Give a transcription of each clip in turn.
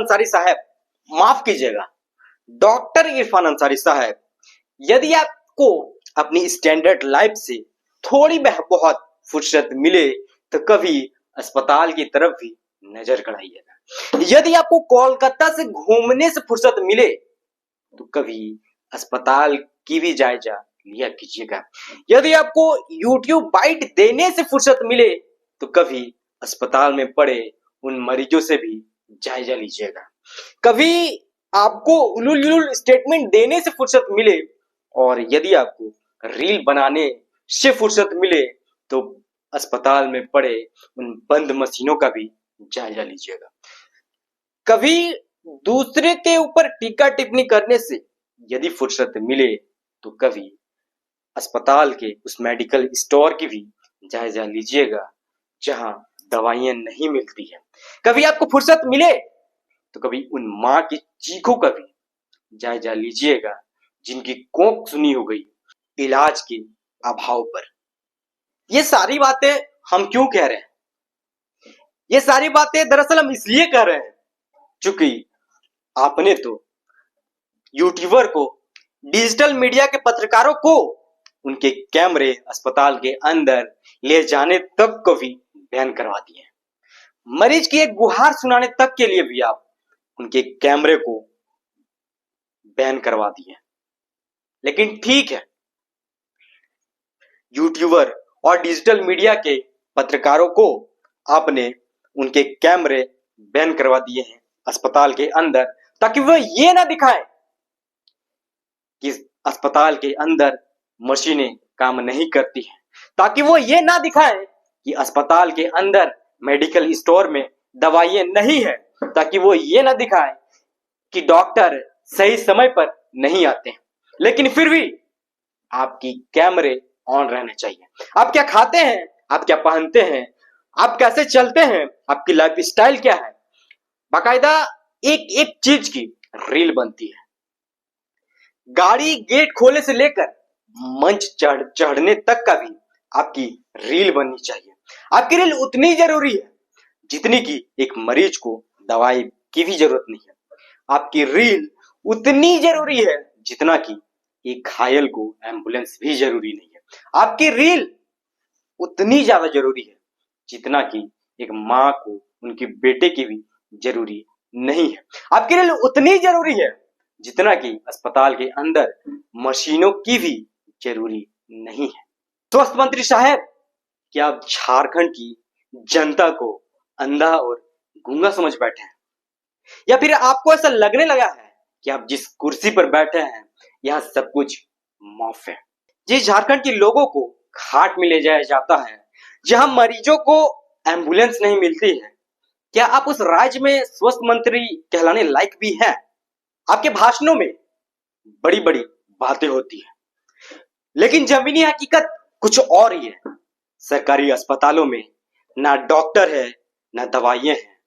अंसारी साहब, माफ कीजिएगा, डॉक्टर इरफान अंसारी साहब, यदि आपको अपनी स्टैंडर्ड लाइफ से थोड़ी बहुत फुर्सत मिले तो कभी अस्पताल की तरफ भी नजर गड़ाइएगा। यदि आपको कोलकाता से घूमने से फुर्सत मिले तो कभी अस्पताल की भी जायजा लिया कीजिएगा। यदि आपको YouTube बाइट देने से फुर्सत मिले तो कभी अस्पताल में पड़े उन मरीजों से भी जायजा लीजिएगा। कभी आपको उलूल स्टेटमेंट देने से फुर्सत मिले और यदि आपको रील बनाने से फुर्सत मिले तो अस्पताल में पड़े उन बंद मशीनों का भी जायजा लीजिएगा। कभी दूसरे के ऊपर टीका टिप्पणी करने से यदि फुर्सत मिले तो कभी अस्पताल के उस मेडिकल स्टोर की भी जायजा लीजिएगा जहां दवाइयां नहीं मिलती है। कभी आपको फुर्सत मिले तो कभी उन माँ की चीखों का भी जायजा लीजिएगा जिनकी कोख सुनी हो गई इलाज के अभाव पर। ये सारी बातें हम क्यों कह रहे हैं? ये सारी बातें दरअसल हम इसलिए कह रहे हैं क्योंकि आपने तो यूट्यूबर को, डिजिटल मीडिया के पत्रकारों को उनके कैमरे अस्पताल के अंदर ले जाने तक को भी बैन करवा दिए। मरीज की एक गुहार सुनाने तक के लिए भी आप उनके कैमरे को बैन करवा दिए। लेकिन ठीक है, यूट्यूबर और डिजिटल मीडिया के पत्रकारों को आपने उनके कैमरे बैन करवा दिए हैं अस्पताल के अंदर, ताकि वह ये ना दिखाएं कि अस्पताल के अंदर मशीनें काम नहीं करती हैं, ताकि वो ये ना दिखाएं कि अस्पताल के अंदर मेडिकल स्टोर में दवाइयां नहीं है, ताकि वो ये ना दिखाएं कि डॉक्टर सही समय पर नहीं आते हैं। लेकिन फिर भी आपकी कैमरे ऑन रहने चाहिए। आप क्या खाते हैं, आप क्या पहनते हैं, आप कैसे चलते हैं, आपकी लाइफ स्टाइल क्या है, बाकायदा एक एक चीज की रील बनती है। गाड़ी गेट खोलने से लेकर मंच चढ़ने तक का भी आपकी रील बननी चाहिए। आपकी रील उतनी जरूरी है जितनी कि एक मरीज को दवाई की भी जरूरत नहीं है। आपकी रील उतनी जरूरी है जितना कि एक घायल को एम्बुलेंस भी जरूरी नहीं है। आपकी रील उतनी ज्यादा जरूरी है जितना कि एक माँ को उनके बेटे की भी जरूरी नहीं है। आपकी रील उतनी जरूरी है जितना कि अस्पताल के अंदर मशीनों की भी जरूरी नहीं है। स्वास्थ्य मंत्री साहब, क्या आप झारखंड की जनता को अंधा और गूंगा समझ बैठे हैं, या फिर आपको ऐसा लगने लगा है कि आप जिस कुर्सी पर बैठे हैं यहाँ सब कुछ माफ है? जिस झारखंड के लोगों को घाट में ले जाया जाता है, जहां मरीजों को एम्बुलेंस नहीं मिलती है, क्या आप उस राज्य में स्वास्थ्य मंत्री कहलाने लायक भी हैं? आपके भाषणों में बड़ी बड़ी बातें होती हैं, लेकिन जमीनी हकीकत कुछ और ही है। सरकारी अस्पतालों में ना डॉक्टर है ना दवाइयां हैं,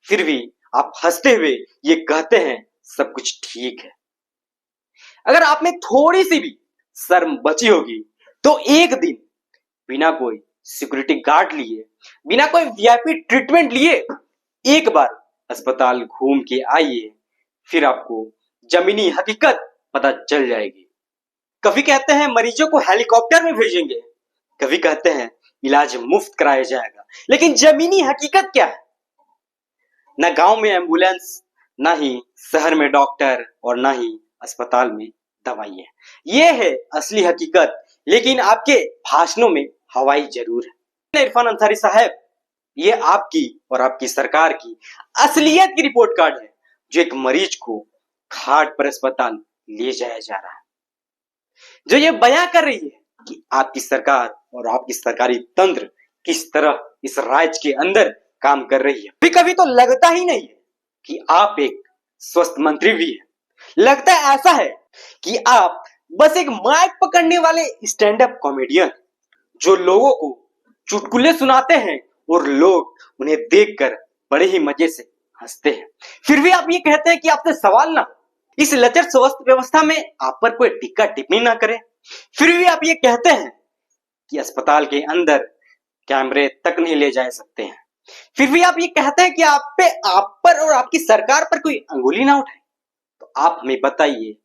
फिर भी आप हंसते हुए ये कहते हैं सब कुछ ठीक है। अगर आप में थोड़ी सी भी शर्म बची होगी तो एक दिन बिना कोई सिक्योरिटी गार्ड लिए, बिना कोई वीआईपी ट्रीटमेंट लिए एक बार अस्पताल घूम के आइए, फिर आपको जमीनी हकीकत पता चल जाएगी। कभी कहते हैं मरीजों को हेलीकॉप्टर में भेजेंगे, कभी कहते हैं इलाज मुफ्त कराया जाएगा, लेकिन जमीनी हकीकत क्या है? ना गांव में एम्बुलेंस, ना ही शहर में डॉक्टर, और ना ही अस्पताल में दवाइयां। ये है असली हकीकत, लेकिन आपके भाषणों में हवाई जरूर है। इरफान अंसारी साहब, ये आपकी और आपकी सरकार की असलियत की रिपोर्ट कार्ड है, जो एक मरीज को खाट पर अस्पताल ले जाया जा रहा है, जो ये बयां कर रही है कि आपकी सरकार और आपकी सरकारी तंत्र किस तरह इस राज्य के अंदर काम कर रही है। भी कभी तो लगता ही नहीं है कि आप एक स्वास्थ्य मंत्री भी है। लगता है ऐसा है कि आप बस एक माइक पकड़ने वाले स्टैंड अप कॉमेडियन, जो लोगों को चुटकुले सुनाते हैं और लोग उन्हें देखकर बड़े ही मजे से हंसते हैं। फिर भी आप ये कहते हैं कि आपसे सवाल ना, इस लचर स्वास्थ्य व्यवस्था में आप पर कोई टीका टिप्पणी ना करे। फिर भी आप ये कहते हैं कि अस्पताल के अंदर कैमरे तक नहीं ले जा सकते हैं। फिर भी आप ये कहते हैं कि आप पर और आपकी सरकार पर कोई अंगुली ना उठाए। तो आप हमें बताइए,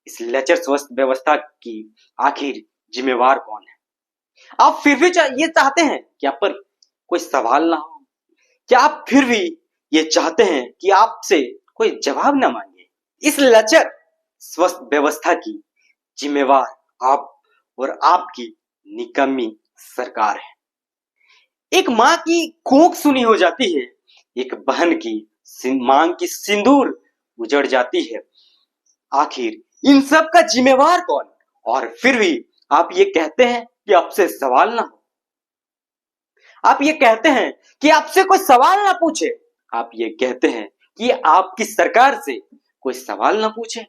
इस लचर स्वास्थ्य व्यवस्था की आखिर जिम्मेवार कौन है? आप फिर भी ये चाहते हैं कि आप पर कोई सवाल ना हो? क्या आप फिर भी ये चाहते हैं कि आपसे कोई जवाब ना मांगे? इस लचर स्वास्थ्य व्यवस्था की जिम्मेवार आप और आपकी निकम्मी सरकार है। एक मां की कोख सुनी हो जाती है, एक बहन की मांग की सिंदूर उजड़ जाती है। आखिर इन सब का जिम्मेवार कौन? और फिर भी आप ये कहते हैं कि आपसे सवाल ना हो। आप ये कहते हैं कि आपसे कोई सवाल ना पूछे। आप ये कहते हैं कि आपकी सरकार से कोई सवाल ना पूछे।